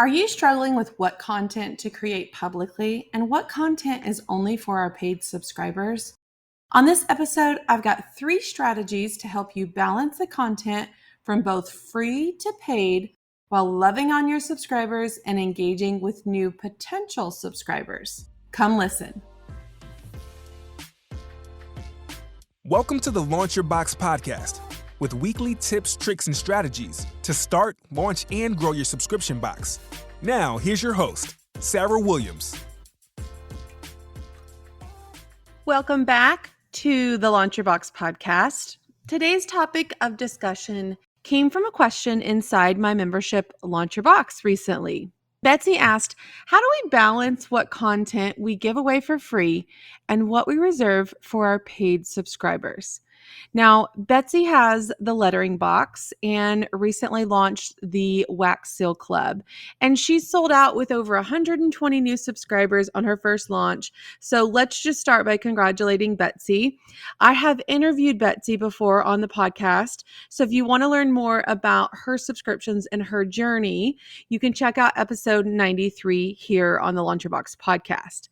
Are you struggling with what content to create publicly and what content is only for our paid subscribers? On this episode, I've got 3 strategies to help you balance the content from both free to paid while loving on your subscribers and engaging with new potential subscribers. Come listen. Welcome to the Launch Your Box podcast with weekly tips, tricks, and strategies to start, launch, and grow your subscription box. Now, here's your host, Sarah Williams. Welcome back to the Launch Your Box podcast. Today's topic of discussion came from a question inside my membership Launch Your Box recently. Betsy asked, how do we balance what content we give away for free and what we reserve for our paid subscribers? Now, Betsy has the lettering box and recently launched the Wax Seal Club, and she's sold out with over 120 new subscribers on her first launch. So let's just start by congratulating Betsy. I have interviewed Betsy before on the podcast, so if you want to learn more about her subscriptions and her journey, you can check out episode 93 here on the Launch Your Box podcast.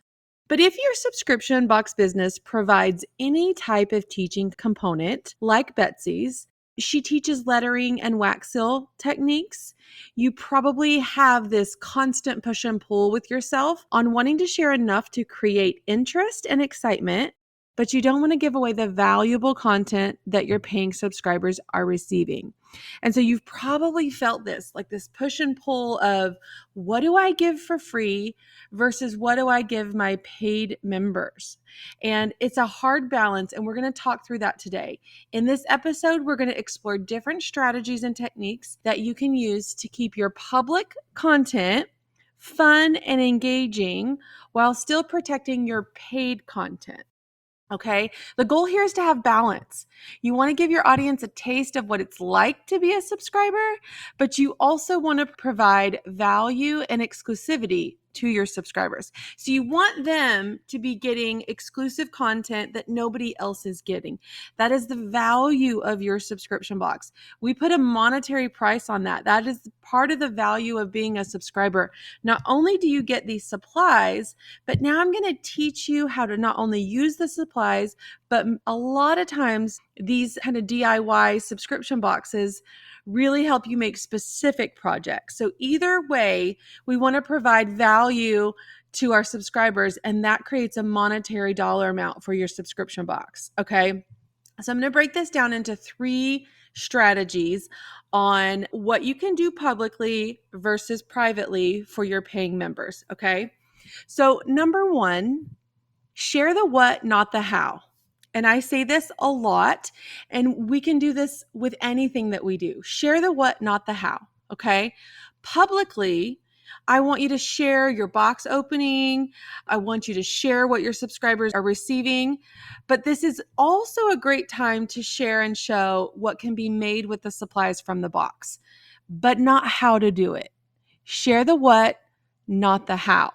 But if your subscription box business provides any type of teaching component like Betsy's, she teaches lettering and wax seal techniques, you probably have this constant push and pull with yourself on wanting to share enough to create interest and excitement, but you don't want to give away the valuable content that your paying subscribers are receiving. And so you've probably felt this, like this push and pull of what do I give for free versus what do I give my paid members? And it's a hard balance, and we're going to talk through that today. In this episode, we're going to explore different strategies and techniques that you can use to keep your public content fun and engaging while still protecting your paid content. Okay, the goal here is to have balance. You want to give your audience a taste of what it's like to be a subscriber, but you also want to provide value and exclusivity to your subscribers. So you want them to be getting exclusive content that nobody else is getting. That is the value of your subscription box. We put a monetary price on that. That is part of the value of being a subscriber. Not only do you get these supplies, but now I'm going to teach you how to not only use the supplies, but a lot of times these kind of DIY subscription boxes really help you make specific projects. So either way, we want to provide value to our subscribers, and that creates a monetary dollar amount for your subscription box. Okay. So I'm going to break this down into 3 strategies on what you can do publicly versus privately for your paying members. Okay. So number 1, share the what, not the how. And I say this a lot, and we can do this with anything that we do. Share the what, not the how, okay? Publicly, I want you to share your box opening. I want you to share what your subscribers are receiving. But this is also a great time to share and show what can be made with the supplies from the box, but not how to do it. Share the what, not the how,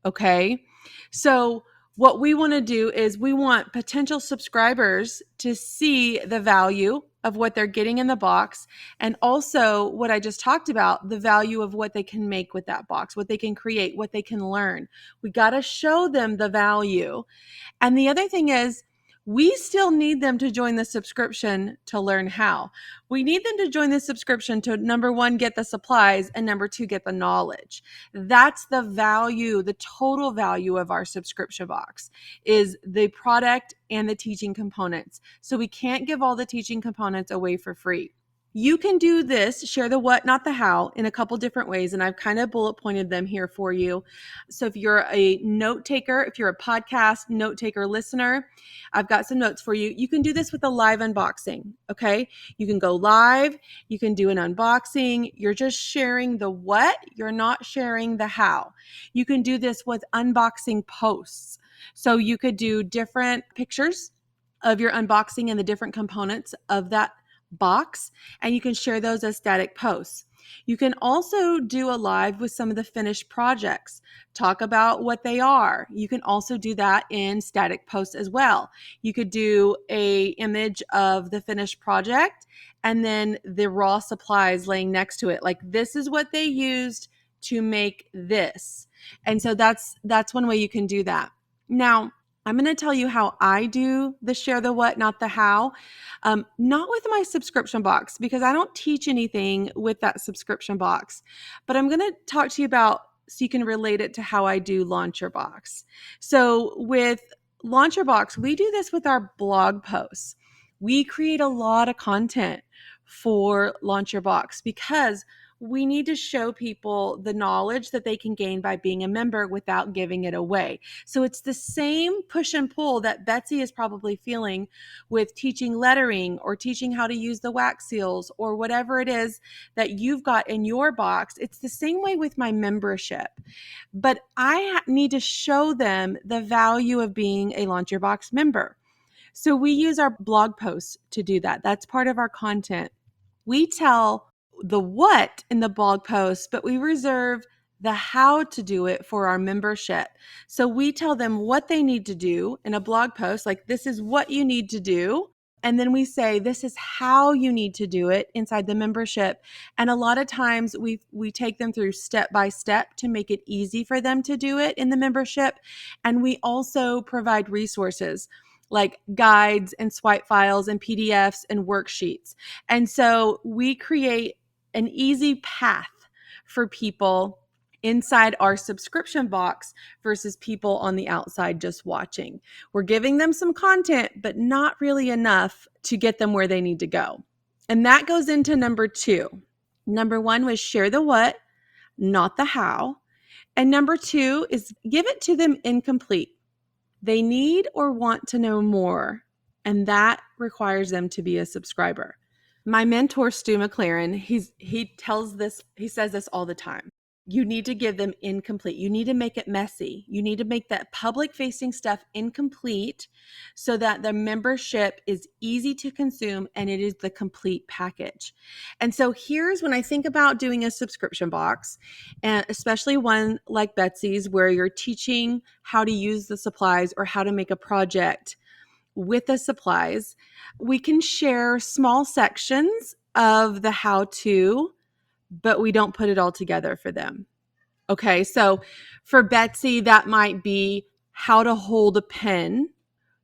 okay? So what we want to do is we want potential subscribers to see the value of what they're getting in the box, and also what I just talked about, the value of what they can make with that box, what they can create, what they can learn. We got to show them the value. And the other thing is, we still need them to join the subscription to learn how. We need them to join the subscription to, number 1, get the supplies, and number 2, get the knowledge. That's the value, the total value of our subscription box is the product and the teaching components. So we can't give all the teaching components away for free. You can do this, share the what, not the how, in a couple different ways, and I've kind of bullet pointed them here for you. So if you're a note taker, if you're a podcast note taker listener, I've got some notes for you. You can do this with a live unboxing, okay? You can go live, you can do an unboxing. You're just sharing the what, you're not sharing the how. You can do this with unboxing posts. So you could do different pictures of your unboxing and the different components of that box, and you can share those as static posts. You can also do a live with some of the finished projects, talk about what they are. You can also do that in static posts as well. You could do a image of the finished project and then the raw supplies laying next to it. Like, this is what they used to make this. And so that's one way you can do that. Now, I'm going to tell you how I do the share the what, not the how. Not with my subscription box, because I don't teach anything with that subscription box. But I'm going to talk to you about so you can relate it to how I do Launch Your Box. So with Launch Your Box, we do this with our blog posts. We create a lot of content for Launch Your Box because we need to show people the knowledge that they can gain by being a member without giving it away. So it's the same push and pull that Betsy is probably feeling with teaching lettering or teaching how to use the wax seals or whatever it is that you've got in your box. It's the same way with my membership. But I need to show them the value of being a Launch Your Box member. So we use our blog posts to do that. That's part of our content. We tell the what in the blog post, but we reserve the how to do it for our membership. So we tell them what they need to do in a blog post, like this is what you need to do. And then we say, this is how you need to do it inside the membership. And a lot of times we take them through step by step to make it easy for them to do it in the membership. And we also provide resources like guides and swipe files and PDFs and worksheets. And so we create an easy path for people inside our subscription box versus people on the outside just watching. We're giving them some content, but not really enough to get them where they need to go. And that goes into number 2. Number 1 was share the what, not the how. And number 2 is give it to them incomplete. They need or want to know more, and that requires them to be a subscriber. My mentor, Stu McLaren, he says this all the time. You need to give them incomplete. You need to make it messy. You need to make that public-facing stuff incomplete so that the membership is easy to consume and it is the complete package. And so here's when I think about doing a subscription box, and especially one like Betsy's where you're teaching how to use the supplies or how to make a project with the supplies, we can share small sections of the how-to, but we don't put it all together for them. Okay, so for Betsy, that might be how to hold a pen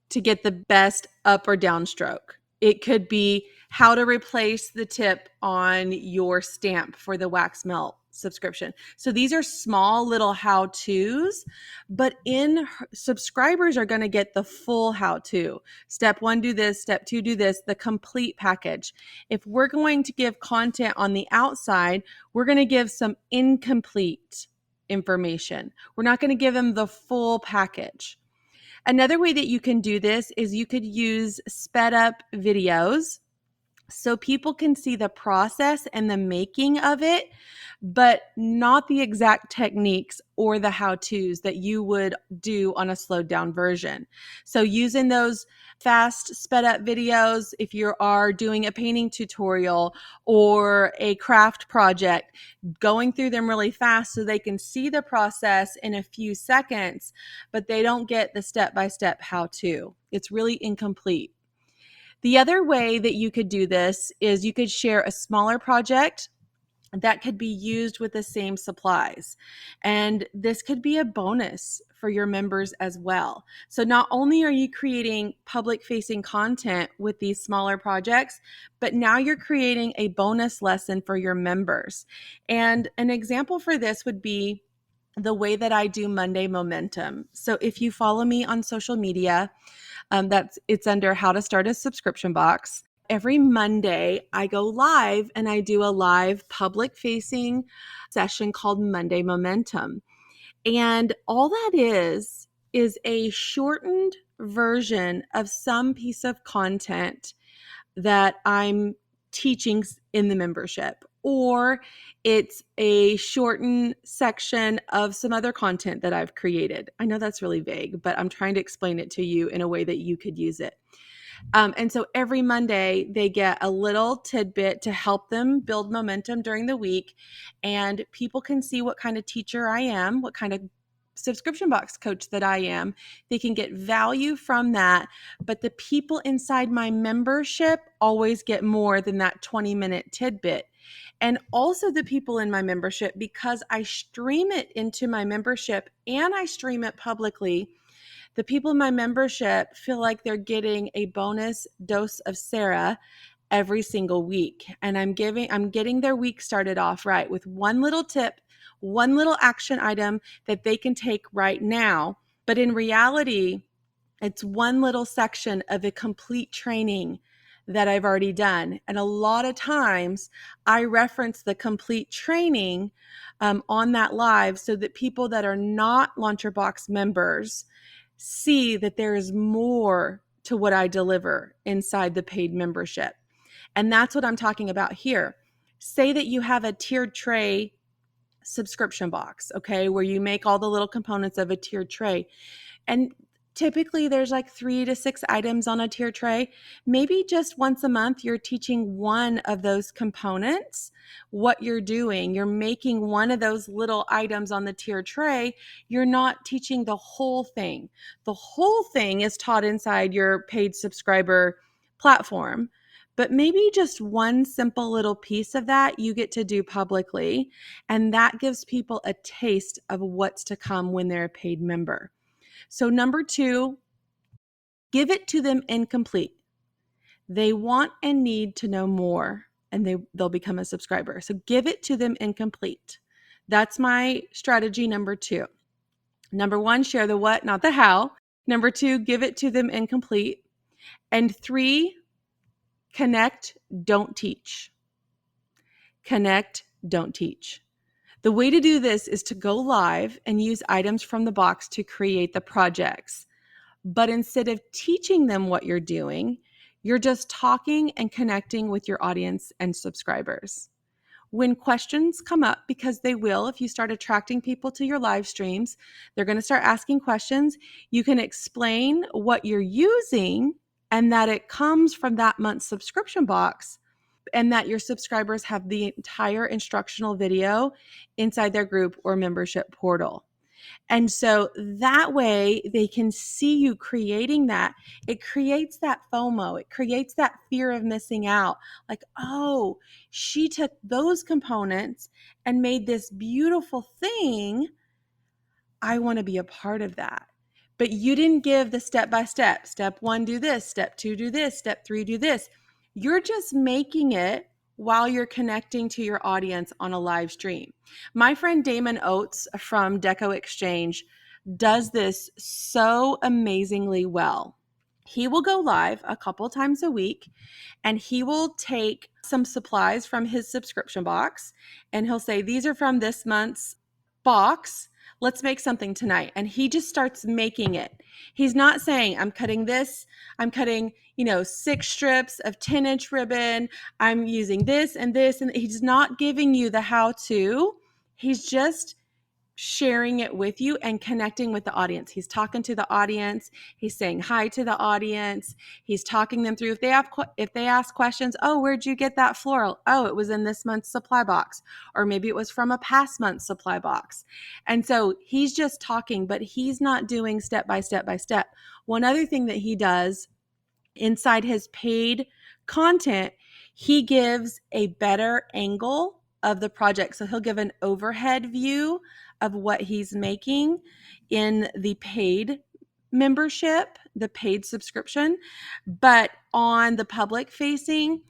to get the best up or down stroke. It could be how to replace the tip on your stamp for the wax melt subscription. So these are small little how-tos, but subscribers are going to get the full how-to. Step 1, do this. Step 2, do this, the complete package. If we're going to give content on the outside, we're going to give some incomplete information. We're not going to give them the full package. Another way that you can do this is you could use sped up videos so people can see the process and the making of it, but not the exact techniques or the how-tos that you would do on a slowed down version. So using those fast sped up videos, if you are doing a painting tutorial or a craft project, going through them really fast so they can see the process in a few seconds, but they don't get the step-by-step how-to. It's really incomplete. The other way that you could do this is you could share a smaller project that could be used with the same supplies. And this could be a bonus for your members as well. So not only are you creating public-facing content with these smaller projects, but now you're creating a bonus lesson for your members. And an example for this would be the way that I do Monday Momentum. So if you follow me on social media, it's under how to start a subscription box. Every Monday, I go live and I do a live public-facing session called Monday Momentum. And all that is a shortened version of some piece of content that I'm teaching in the membership, or it's a shortened section of some other content that I've created. I know that's really vague, but I'm trying to explain it to you in a way that you could use it. And so every Monday, they get a little tidbit to help them build momentum during the week. And people can see what kind of teacher I am, what kind of subscription box coach that I am. They can get value from that. But the people inside my membership always get more than that 20-minute tidbit. And also the people in my membership, because I stream it into my membership and I stream it publicly. The people in my membership feel like they're getting a bonus dose of Sarah every single week. And I'm getting their week started off right with one little tip, one little action item that they can take right now. But in reality, it's one little section of a complete training that I've already done. And a lot of times I reference the complete training on that live so that people that are not Launcher Box members see that there is more to what I deliver inside the paid membership. And that's what I'm talking about here. Say that you have a tiered tray subscription box, okay, where you make all the little components of a tiered tray. And typically there's like 3 to 6 items on a tier tray. Maybe just once a month, you're teaching one of those components, what you're doing. You're making one of those little items on the tier tray. You're not teaching the whole thing. The whole thing is taught inside your paid subscriber platform. But maybe just one simple little piece of that you get to do publicly. And that gives people a taste of what's to come when they're a paid member. So number 2, give it to them incomplete. They want and need to know more, and they'll become a subscriber. So give it to them incomplete. That's my strategy number 2. Number 1, share the what, not the how. Number 2, give it to them incomplete. And 3, connect, don't teach. Connect, don't teach. The way to do this is to go live and use items from the box to create the projects. But instead of teaching them what you're doing, you're just talking and connecting with your audience and subscribers. When questions come up, because they will, if you start attracting people to your live streams, they're going to start asking questions. You can explain what you're using and that it comes from that month's subscription box, and that your subscribers have the entire instructional video inside their group or membership portal. And so that way they can see you creating that. It creates that FOMO. It creates that fear of missing out. Like, oh, she took those components and made this beautiful thing. I want to be a part of that. But you didn't give the step by step. Step 1, do this. Step 2, do this. Step 3, do this. You're just making it while you're connecting to your audience on a live stream. My friend Damon Oates from Deco Exchange does this so amazingly well. He will go live a couple times a week, and he will take some supplies from his subscription box, and he'll say, these are from this month's box. Let's make something tonight. And he just starts making it. He's not saying, I'm cutting this. I'm cutting, 6 strips of 10-inch ribbon. I'm using this and this. And he's not giving you the how-to. He's just sharing it with you and connecting with the audience. He's talking to the audience. He's saying hi to the audience. He's talking them through. If they ask questions, oh, where'd you get that floral? Oh, it was in this month's supply box, or maybe it was from a past month's supply box. And so he's just talking, but he's not doing step by step by step. One other thing that he does inside his paid content, he gives a better angle of the project. So he'll give an overhead view of what he's making in the paid membership, the paid subscription. But on the public facing,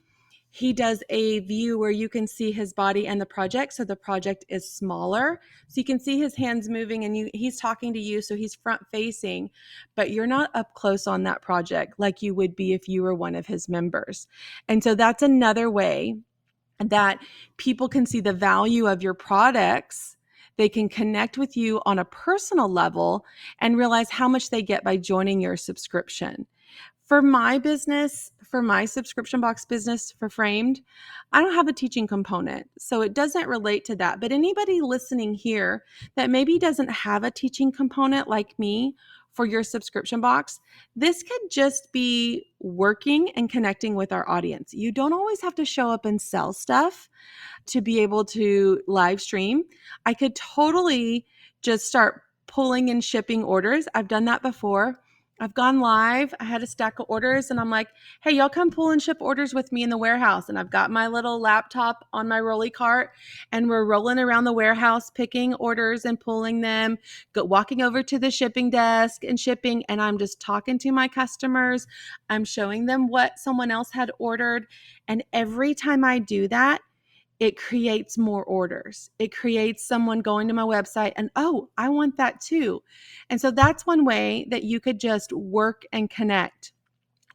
he does a view where you can see his body and the project. So the project is smaller. So you can see his hands moving, and he's talking to you. So he's front facing, but you're not up close on that project like you would be if you were one of his members. And so that's another way that people can see the value of your products. They can connect with you on a personal level and realize how much they get by joining your subscription. For my business, for my subscription box business for Framed, I don't have a teaching component, so it doesn't relate to that. But anybody listening here that maybe doesn't have a teaching component like me for your subscription box, this could just be working and connecting with our audience. You don't always have to show up and sell stuff to be able to live stream. I could totally just start pulling and shipping orders. I've done that before. I've gone live. I had a stack of orders and I'm like, hey, y'all come pull and ship orders with me in the warehouse. And I've got my little laptop on my rolly cart and we're rolling around the warehouse, picking orders and pulling them, walking over to the shipping desk and shipping. And I'm just talking to my customers. I'm showing them what someone else had ordered. And every time I do that, it creates more orders. It creates someone going to my website and, oh, I want that too. And so that's one way that you could just work and connect.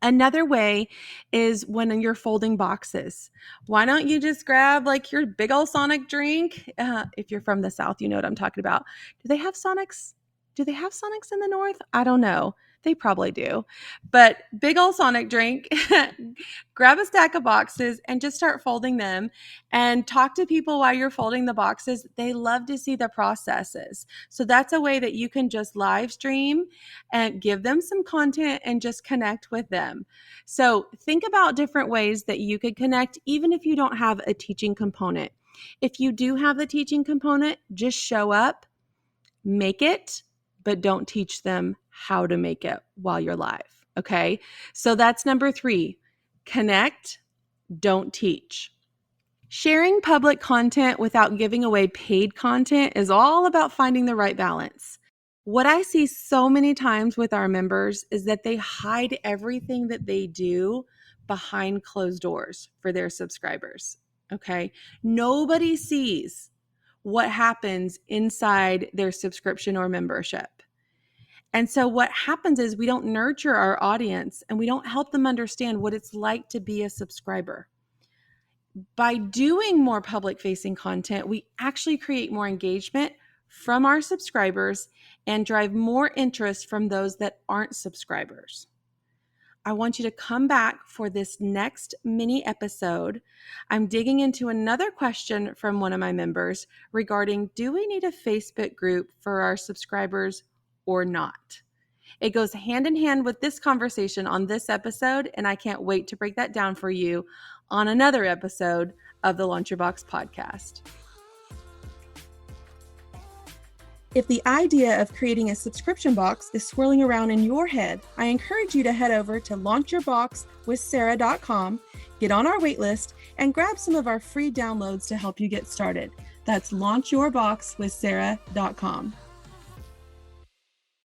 Another way is when you're folding boxes. Why don't you just grab like your big old Sonic drink? If you're from the South, you know what I'm talking about. Do they have Sonics? Do they have Sonics in the North? I don't know. They probably do. But big old Sonic drink, grab a stack of boxes and just start folding them and talk to people while you're folding the boxes. They love to see the processes. So that's a way that you can just live stream and give them some content and just connect with them. So think about different ways that you could connect, even if you don't have a teaching component. If you do have the teaching component, just show up, make it, but don't teach them how to make it while you're live. Okay. So that's number 3, connect, don't teach. Sharing public content without giving away paid content is all about finding the right balance. What I see so many times with our members is that they hide everything that they do behind closed doors for their subscribers. Okay. Nobody sees what happens inside their subscription or membership. And so what happens is we don't nurture our audience and we don't help them understand what it's like to be a subscriber. By doing more public-facing content, we actually create more engagement from our subscribers and drive more interest from those that aren't subscribers. I want you to come back for this next mini episode. I'm digging into another question from one of my members regarding, do we need a Facebook group for our subscribers or not? It goes hand in hand with this conversation on this episode, and I can't wait to break that down for you on another episode of the Launch Your Box podcast. If the idea of creating a subscription box is swirling around in your head, I encourage you to head over to launchyourboxwithsarah.com, get on our waitlist, and grab some of our free downloads to help you get started. That's launchyourboxwithsarah.com.